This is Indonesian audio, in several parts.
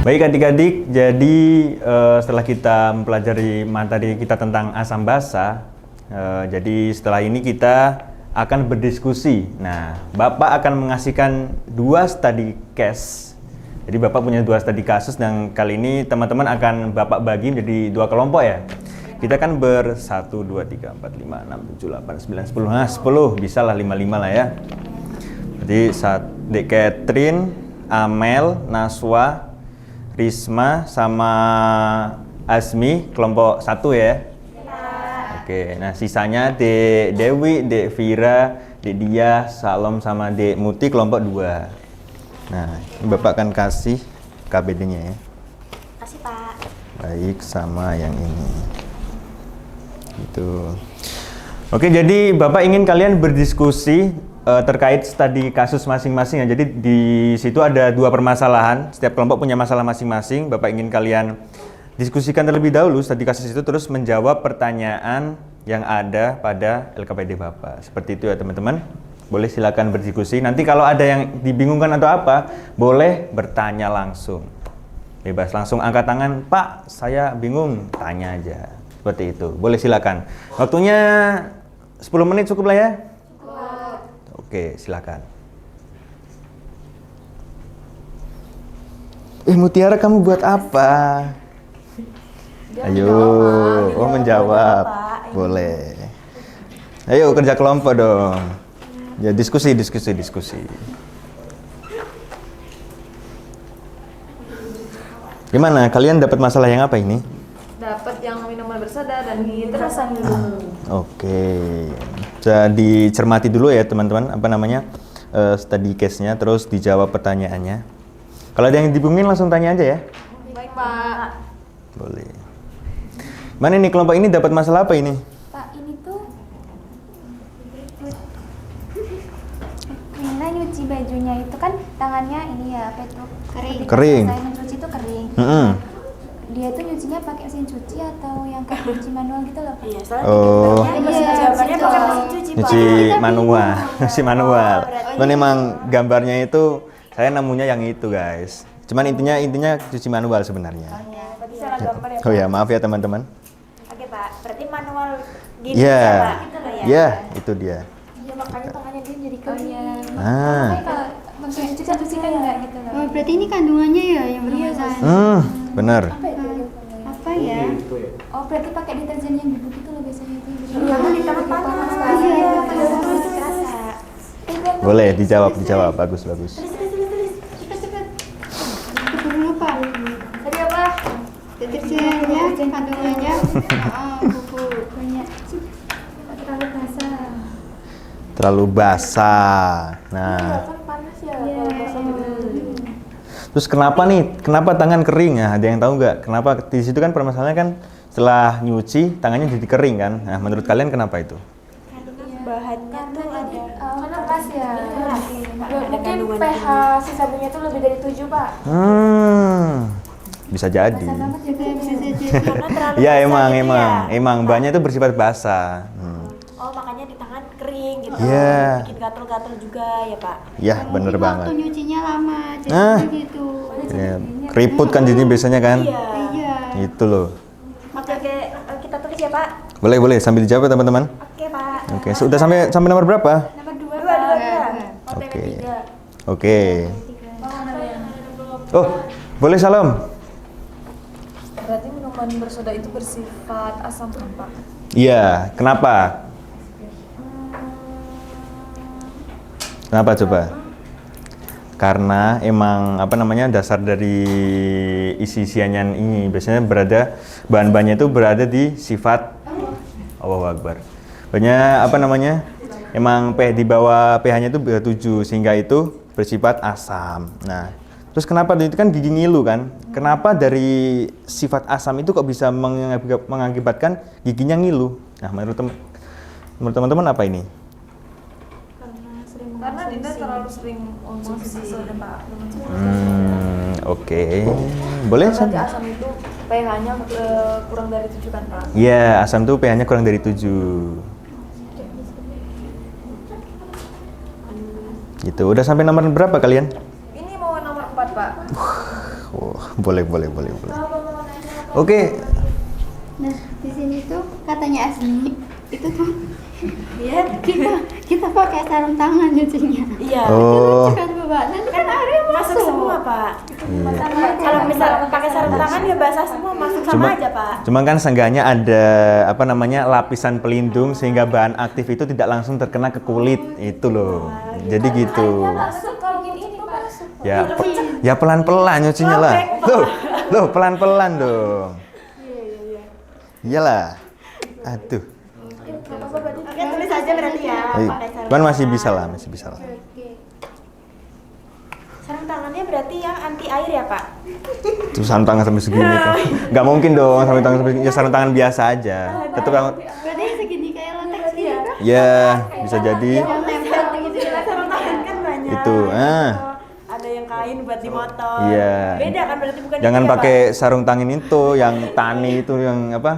Baik adik-adik, jadi setelah kita mempelajari materi kita tentang asam basa, jadi setelah ini kita akan berdiskusi. Nah, Bapak akan mengasihkan 2 study case. Jadi Bapak punya 2 study kasus dan kali ini teman-teman akan Bapak bagi menjadi 2 kelompok ya. Kita kan 1, 2, 3, 4, 5, 6, 7, 8, 9, 10. Nah, 10 bisa lah 5 lah ya. Jadi Dek Catherine, Amel, Naswa, Risma sama Asmi kelompok 1 ya. Oke, nah sisanya Dek Dewi, Dek Vira, Dek Dia, Salom sama Dek Muti kelompok 2. Nah, ini Bapak akan kasih KBD-nya ya. Kasih Pak. Baik, sama yang ini. Gitu. Oke, jadi Bapak ingin kalian berdiskusi terkait studi kasus masing-masing ya. Jadi di situ ada 2 permasalahan. Setiap kelompok punya masalah masing-masing. Bapak ingin kalian diskusikan terlebih dahulu studi kasus itu, terus menjawab pertanyaan yang ada pada LKPD Bapak. Seperti itu ya teman-teman. Boleh silakan berdiskusi. Nanti kalau ada yang dibingungkan atau apa, boleh bertanya langsung. Bebas langsung angkat tangan, Pak, saya bingung, tanya aja. Seperti itu. Boleh silakan. Waktunya 10 menit cukup lah ya? Cukup. Oke, silakan. Mutiara kamu buat apa? Ayo, menjawab. Boleh. Ayo kerja kelompok dong. Ya diskusi. Gimana? Kalian dapat masalah yang apa ini? Dapat yang minuman bersoda dan gigi terasa dulu. Oke. Bisa dicermati dulu ya teman-teman, apa namanya? Study case-nya, terus dijawab pertanyaannya. Kalau ada yang dibingungin langsung tanya aja ya. Baik, Pak. Boleh. Mana nih kelompok ini dapat masalah apa ini? Pak, ini tuh Rina nyuci bajunya itu kan tangannya ini ya, apa itu? Kering. Saya mencuci itu kering. Dia tuh nyucinya pakai mesin cuci atau yang kayak cuci manual gitu loh, Pak? Iya, soalnya Oh. jawabannya pakai mesin cuci, Pak. Nyuci manual, nyuci manual. Cuman emang gambarnya itu saya nemunya yang itu guys. Cuman intinya cuci manual sebenarnya. Berarti salah gambar ya, Pak? Oh ya, maaf ya teman-teman. Oke, Pak. Berarti manual gini Iya. ya, Pak? Gitu lah ya? Iya, itu dia. Iya, makanya tangannya dia jadi kering. Ah. Kalau mesin cuci kan enggak gitu loh. Oh, berarti ini kandungannya ya yang bermasalah. Bener. Apa ya? Oh, berarti pakai deterjen yang bubuk itu loh biasanya itu. Karena di tangan panas, Pak. Iya, Iya, panas. kerasa. Boleh dijawab. Bagus. Cepet. Itu dulu Pak. Tadi apa? Deterjennya, kandungannya, bubuk. Banyak. Terlalu basah. Terlalu basah. Nah, Kan panas ya. Iya. Kalau basah juga. terus kenapa tangan kering ya? Ada yang tahu nggak? Kenapa di situ kan permasalahannya kan setelah nyuci tangannya jadi kering kan? Nah, menurut kalian kenapa itu? Bahannya tuh ada Keras ya. mungkin pH si sabunnya tuh lebih dari 7, Pak. Bisa jadi. Basah banget Juga bisa jadi. Karena terlalu Iya basah gitu ya. emang bahannya itu bersifat basah. Oh, makanya di tangan kering gitu. Iya. Bikin gatel-gatel juga ya, Pak. Ya bener Mungkin banget. Waktu nyucinya lama, jadi Ah. gitu. Ya, keriput kan jadi biasanya kan? Iya. Iya. Itu loh. Oke, kita tulis ya, Pak. Boleh sambil dijawab ya, teman-teman. Oke, Pak. Oke, sudah sampai nomor berapa? Nomor 2, Pak. Oke. Oke. Oh, boleh salam. Berarti minuman bersoda itu bersifat asam kan, Pak? Iya, kenapa? Kenapa coba? Karena emang apa namanya dasar dari isi cyanida ini biasanya bahan-bahannya itu berada di sifat Allahu Akbar. Banyak apa namanya? Emang di bawah pH-nya itu 7 sehingga itu bersifat asam. Nah, terus kenapa itu kan gigi ngilu kan? Kenapa dari sifat asam itu kok bisa mengakibatkan giginya ngilu? Nah, menurut teman-teman apa ini? Karena Dinda terlalu sering konsumsi soda, Pak. Oke. Boleh Berarti Sam? asam itu pH-nya kurang dari 7 kan, Pak? Iya, asam tuh pH-nya kurang dari 7. Gitu. Udah sampai nomor berapa kalian? Ini mau nomor 4, Pak. boleh. Oke. Nah, di sini tuh katanya Asmi itu tuh kita pakai sarung tangan nyucinya. Iya. Oh. Lucu kan Bapak? Nanti kan airnya Masuk semua, Pak. Iya. Kalau misal pakai sarung tangan ya basah semua, masuk sama aja, Pak. Cuma kan seenggaknya ada apa namanya lapisan pelindung sehingga bahan aktif itu tidak langsung terkena ke kulit itu loh. Jadi gitu. Masuk kalau gini ini Pak. Ya pelan-pelan nyucinya lah. Loh pelan-pelan dong. Iyalah. Aduh. Oke, tulis aja berarti ya. Pakai sarung Cuman masih bisa lah. Sarung tangannya berarti yang anti air ya, Pak? Terus sarung tangan sampai segini tuh. Nggak mungkin dong sarung tangan sampai segini. Ya sarung tangan biasa aja. Tetap yang Berarti segini kayak latex gitu kan? ya bisa jadi Yang nempel gitu. Sarung tangan kan banyak. itu. Ada yang kain buat di motor. Iya. Beda kan berarti bukan Jangan itu ya, pakai sarung tangan itu yang tani itu yang apa?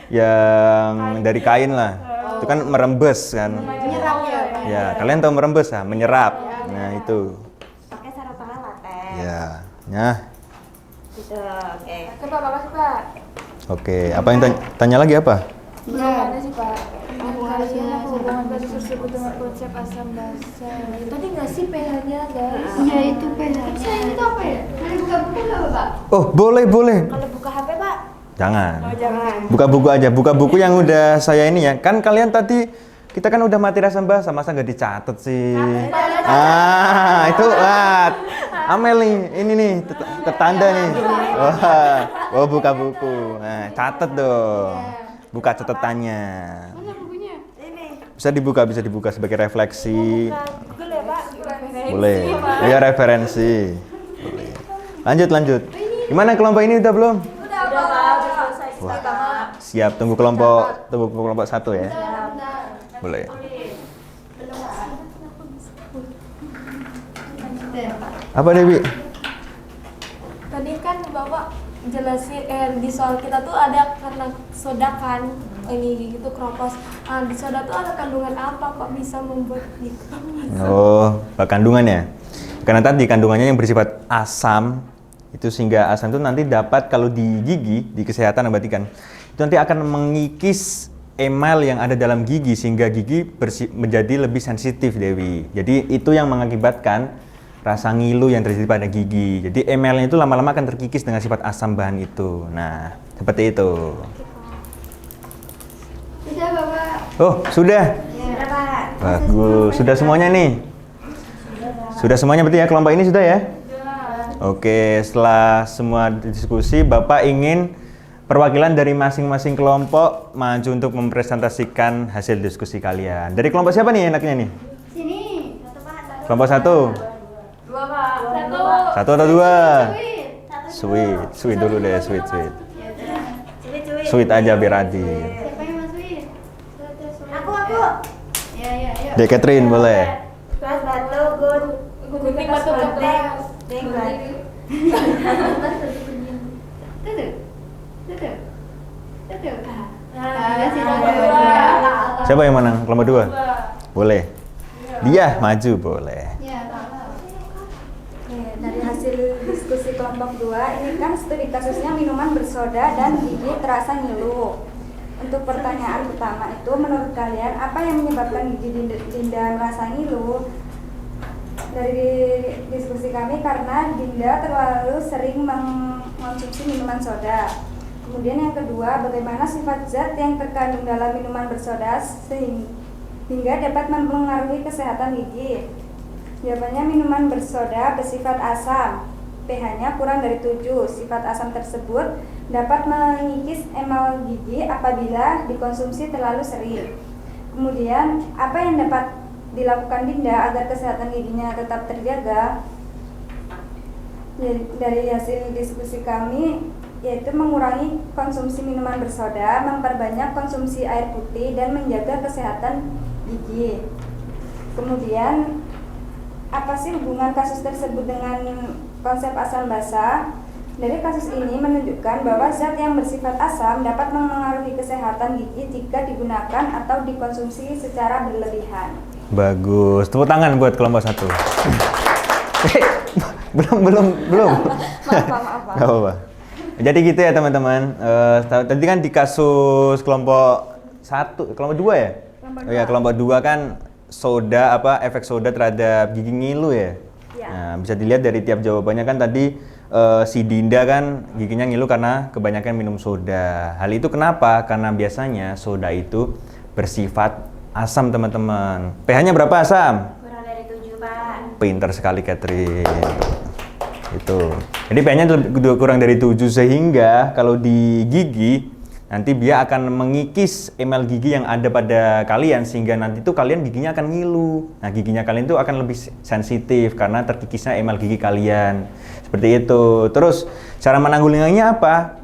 Yang dari kain lah. Itu kan merembes kan. Menyerap ya. Ya, kalian tahu merembes ah, menyerap. Nah, itu. Pak? Pakai sarung tangan latex. Ya. Nah, Gitu. Oke. Oke Pak, makasih Pak. oke. Apa yang tanya lagi apa? Gimana sih Pak? Kalian apa hubungan kasus tersebut dengan konsep asam basa? Tadi nggak sih pH-nya guys? Iya itu pH-nya. Ini tuh apa ya? Ada buka buku nggak Bapak? Oh, boleh. Kalau buka HP, Pak? Jangan. Oh, jangan. Buka buku aja, buka buku yang udah saya ini ya. Kan kalian tadi kita kan udah materi asam basa, masa nggak dicatat sih? Itu Amel nih, ini nih tetanda nih. Oh buka buku. Nah, catat dong. Buka catatannya. Mana bukunya? Ini. Bisa dibuka sebagai refleksi. Buka Google ya, Pak? Boleh. Iya referensi. Boleh. Lanjut. Gimana kelompok ini udah belum? Udah, Pak. Udah selesai. Wah, siap. Tunggu kelompok 1 ya. Boleh. Apa Dewi? Tadi kan Bapak jelasin di soal kita tuh ada karena soda kan ini gitu kropos. Di soda tuh ada kandungan apa kok bisa membuat gitu? Oh, kandungan ya. Karena tadi kandungannya yang bersifat asam itu sehingga asam itu nanti dapat kalau di gigi di kesehatan abadikan itu nanti akan mengikis emal yang ada dalam gigi sehingga gigi menjadi lebih sensitif Dewi. Jadi itu yang mengakibatkan rasa ngilu yang terjadi pada gigi. Jadi emalnya itu lama-lama akan terkikis dengan sifat asam bahan itu. Nah, seperti itu. Sudah Bapak. Oh, sudah. Sudah, Pak. Bagus. Sudah semuanya nih. Sudah semuanya berarti ya kelompok ini sudah ya? Oke, setelah semua diskusi, Bapak ingin perwakilan dari masing-masing kelompok maju untuk mempresentasikan hasil diskusi kalian. Dari kelompok siapa nih enaknya nih? Sini. Kelompok 1. 2 Pak. 1 atau 2? Sweet dulu deh, sweet. Sweet aja biar adil. Siapa yang masukin? Aku. Ya, yuk. Dek Catherine boleh. Kelas batu, Gunting batu kertas. Dengklat. Tuh. Siapa yang menang? Kelompok 2? Boleh. Dia maju boleh. Ya, Oke, dari hasil diskusi kelompok 2, ini kan studi kasusnya minuman bersoda dan gigi terasa ngilu. Untuk pertanyaan pertama itu, menurut kalian apa yang menyebabkan gigi Dinda merasa ngilu? Dari diskusi kami karena Dinda terlalu sering mengonsumsi minuman soda. Kemudian yang kedua, bagaimana sifat zat yang terkandung dalam minuman bersoda sehingga dapat mempengaruhi kesehatan gigi. Jawabannya minuman bersoda bersifat asam, pH-nya kurang dari 7. Sifat asam tersebut dapat mengikis emal gigi apabila dikonsumsi terlalu sering. Kemudian, apa yang dapat dilakukan Dinda agar kesehatan giginya tetap terjaga? Dari hasil diskusi kami, yaitu mengurangi konsumsi minuman bersoda, memperbanyak konsumsi air putih, dan menjaga kesehatan gigi. Kemudian, apa sih hubungan kasus tersebut dengan konsep asam basa? Dari kasus ini menunjukkan bahwa zat yang bersifat asam dapat mempengaruhi kesehatan gigi jika digunakan atau dikonsumsi secara berlebihan. Bagus. Tepuk tangan buat kelompok 1. belum. Maaf. Gak apa-apa. Jadi gitu ya teman-teman. Tadi kan di kasus kelompok 1, kelompok 2 ya? Oh ya, kelompok 2 kan efek soda terhadap gigi ngilu ya? Iya. Nah, bisa dilihat dari tiap jawabannya kan tadi si Dinda kan giginya ngilu karena kebanyakan minum soda. Hal itu kenapa? Karena biasanya soda itu bersifat asam teman-teman. pH-nya berapa asam? Kurang dari 7, Pak. Pinter sekali Catherine. Itu. Jadi pH-nya kurang dari 7 sehingga kalau di gigi nanti dia akan mengikis emel gigi yang ada pada kalian sehingga nanti tuh kalian giginya akan ngilu. Nah, giginya kalian tuh akan lebih sensitif karena terkikisnya emel gigi kalian. Seperti itu. Terus cara menanggulanginya apa?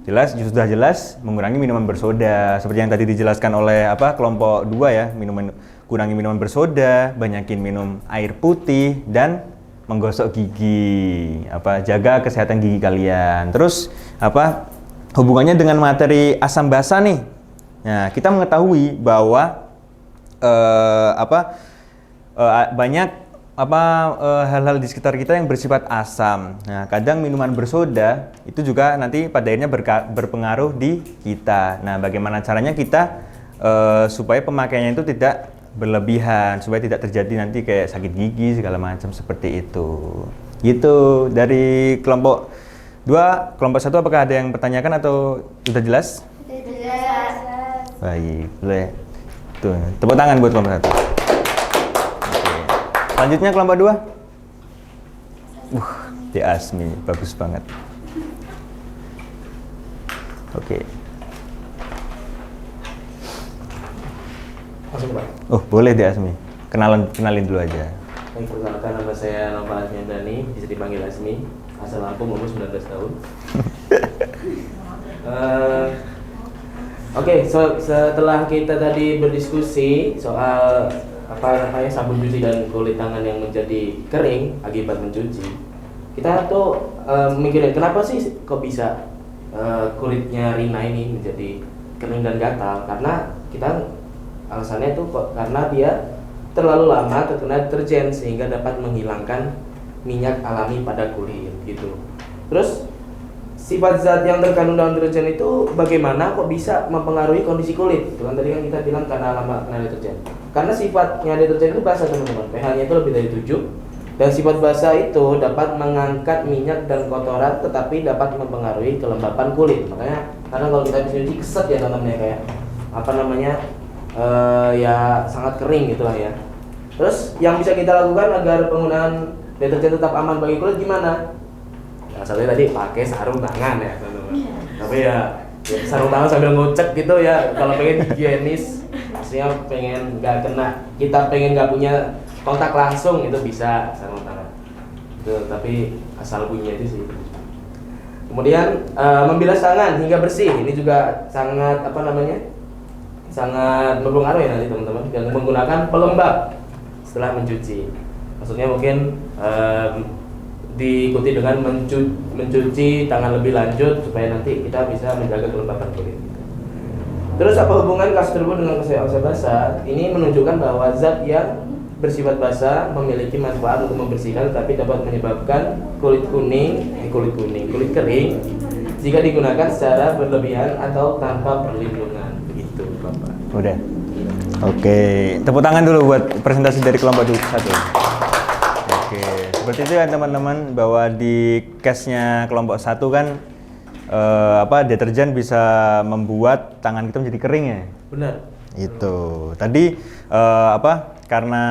Sudah jelas mengurangi minuman bersoda. Seperti yang tadi dijelaskan oleh kelompok 2 ya, kurangi minuman bersoda, banyakin minum air putih dan menggosok gigi. Jaga kesehatan gigi kalian. Terus hubungannya dengan materi asam basa nih. Nah, kita mengetahui bahwa banyak hal-hal di sekitar kita yang bersifat asam. Nah, kadang minuman bersoda itu juga nanti pada akhirnya berpengaruh di kita. Nah, bagaimana caranya kita supaya pemakaiannya itu tidak berlebihan, supaya tidak terjadi nanti kayak sakit gigi segala macam seperti itu. Gitu dari kelompok 2, kelompok 1 apakah ada yang pertanyakan atau sudah jelas? Sudah jelas. Baik, boleh. Tuh, tepuk tangan buat kelompok 1. Selanjutnya kelompok 2. Di Asmi, bagus banget. Oke. Langsung Pak. Boleh di Asmi. Kenalin dulu aja. Baik, perkenalkan nama saya Nova Asmi Andani, bisa dipanggil Asmi. Asal Lampung, umur 19 tahun. Oke, setelah kita tadi berdiskusi soal sabun cuci dan kulit tangan yang menjadi kering akibat mencuci, kita tuh mikirin kenapa sih kok bisa kulitnya Rina ini menjadi kering dan gatal? Karena kita alasannya itu karena dia terlalu lama terkena deterjen sehingga dapat menghilangkan minyak alami pada kulit gitu. Terus sifat zat yang terkandung dalam deterjen itu bagaimana kok bisa mempengaruhi kondisi kulit? Itu kan tadi kan kita bilang karena lama kena deterjen. Karena sifatnya deterjen itu basah teman-teman, pH-nya itu lebih dari 7. Dan sifat basah itu dapat mengangkat minyak dan kotoran tetapi dapat mempengaruhi kelembapan kulit. Makanya karena kalau kita cuci keset ya teman-teman kayak ya sangat kering gitulah ya. Terus yang bisa kita lakukan agar penggunaan deterjen tetap aman bagi kulit gimana? Nah, satunya tadi pakai sarung tangan ya teman-teman. Tapi ya sarung tangan sambil ngocek gitu ya. Kalau pengen higienis, maksudnya pengen kita pengen nggak punya kontak langsung itu bisa sarung tangan. Itu tapi asal bunyi aja sih. Kemudian membilas tangan hingga bersih. Ini juga sangat sangat mempengaruhi nanti teman-teman. Dan menggunakan pelembab setelah mencuci. Maksudnya mungkin diikuti dengan mencuci tangan lebih lanjut supaya nanti kita bisa menjaga kelembapan kulit. Terus apa hubungan kasus tersebut dengan kesehatan basah? Ini menunjukkan bahwa zat yang bersifat basah memiliki manfaat untuk membersihkan, tapi dapat menyebabkan kulit kering jika digunakan secara berlebihan atau tanpa perlindungan. Begitu, Bapak. Udah. Oke, tepuk tangan dulu buat presentasi dari kelompok 1. Oke, seperti itu ya teman-teman, bahwa di case-nya kelompok 1 kan deterjen bisa membuat tangan kita menjadi kering ya. Benar. Itu. Tadi karena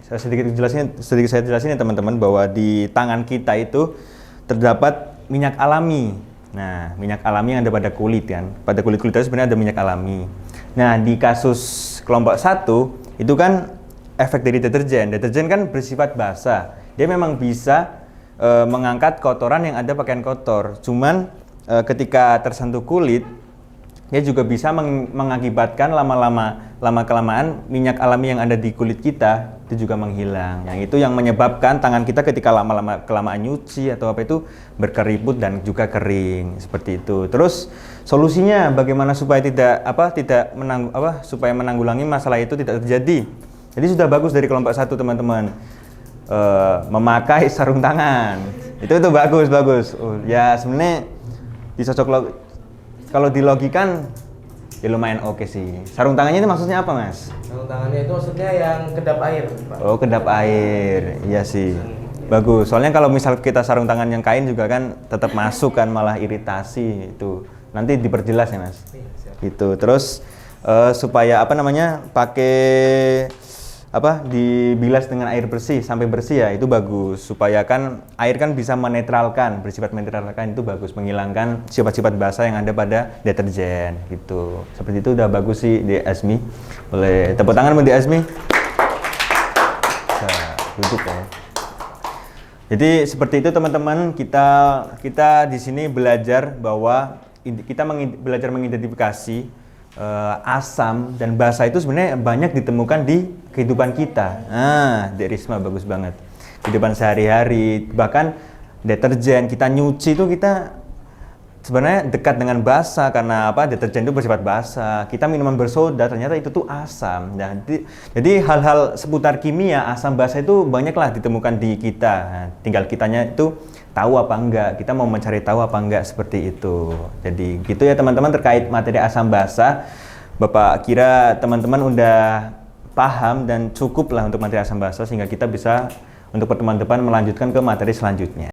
sedikit saya jelasin ya teman-teman, bahwa di tangan kita itu terdapat minyak alami. Nah, minyak alami yang ada pada kulit kan. Pada kulit-kulit itu sebenarnya ada minyak alami. Nah, di kasus kelompok 1 itu kan efek dari deterjen. Deterjen kan bersifat basah. Dia memang bisa mengangkat kotoran yang ada pakaian kotor. Cuman ketika tersentuh kulit, dia juga bisa mengakibatkan lama-kelamaan minyak alami yang ada di kulit kita itu juga menghilang. Yang itu yang menyebabkan tangan kita ketika kelamaan nyuci atau itu berkeriput dan juga kering seperti itu. Terus solusinya bagaimana supaya supaya menanggulangi masalah itu tidak terjadi? Jadi sudah bagus dari kelompok 1 teman-teman. memakai sarung tangan. Itu bagus. Oh, ya sebenarnya kalau dilogikan ya lumayan oke sih. Sarung tangannya itu maksudnya apa, Mas? Sarung tangannya itu maksudnya yang kedap air, Pak. Oh, kedap air. Iya sih. Bagus. Soalnya kalau misal kita sarung tangan yang kain juga kan tetap masuk kan, malah iritasi itu. Nanti diperjelas ya, Mas. Iya, siap. Gitu. Terus supaya pakai dibilas dengan air bersih sampai bersih ya, itu bagus. Supaya kan air kan bisa bersifat menetralkan, itu bagus, menghilangkan sifat-sifat basah yang ada pada deterjen gitu. Seperti itu udah bagus sih di Asmi. Boleh tepuk tangan buat di Asmi. Bisa duduk ya. Jadi seperti itu teman-teman, kita di sini belajar bahwa kita belajar mengidentifikasi asam dan basa itu sebenarnya banyak ditemukan di kehidupan kita. Dek Risma bagus banget. Kehidupan sehari-hari, bahkan deterjen kita nyuci itu kita sebenarnya dekat dengan basa karena deterjen itu bersifat basa. Kita minuman bersoda ternyata itu tuh asam. Nah, jadi hal-hal seputar kimia asam basa itu banyaklah ditemukan di kita. Nah, tinggal kitanya itu tahu apa enggak, kita mau mencari tahu apa enggak, seperti itu. Jadi gitu ya teman-teman terkait materi asam basa. Bapak kira teman-teman udah paham dan cukup lah untuk materi asam basa, sehingga kita bisa untuk pertemuan depan melanjutkan ke materi selanjutnya.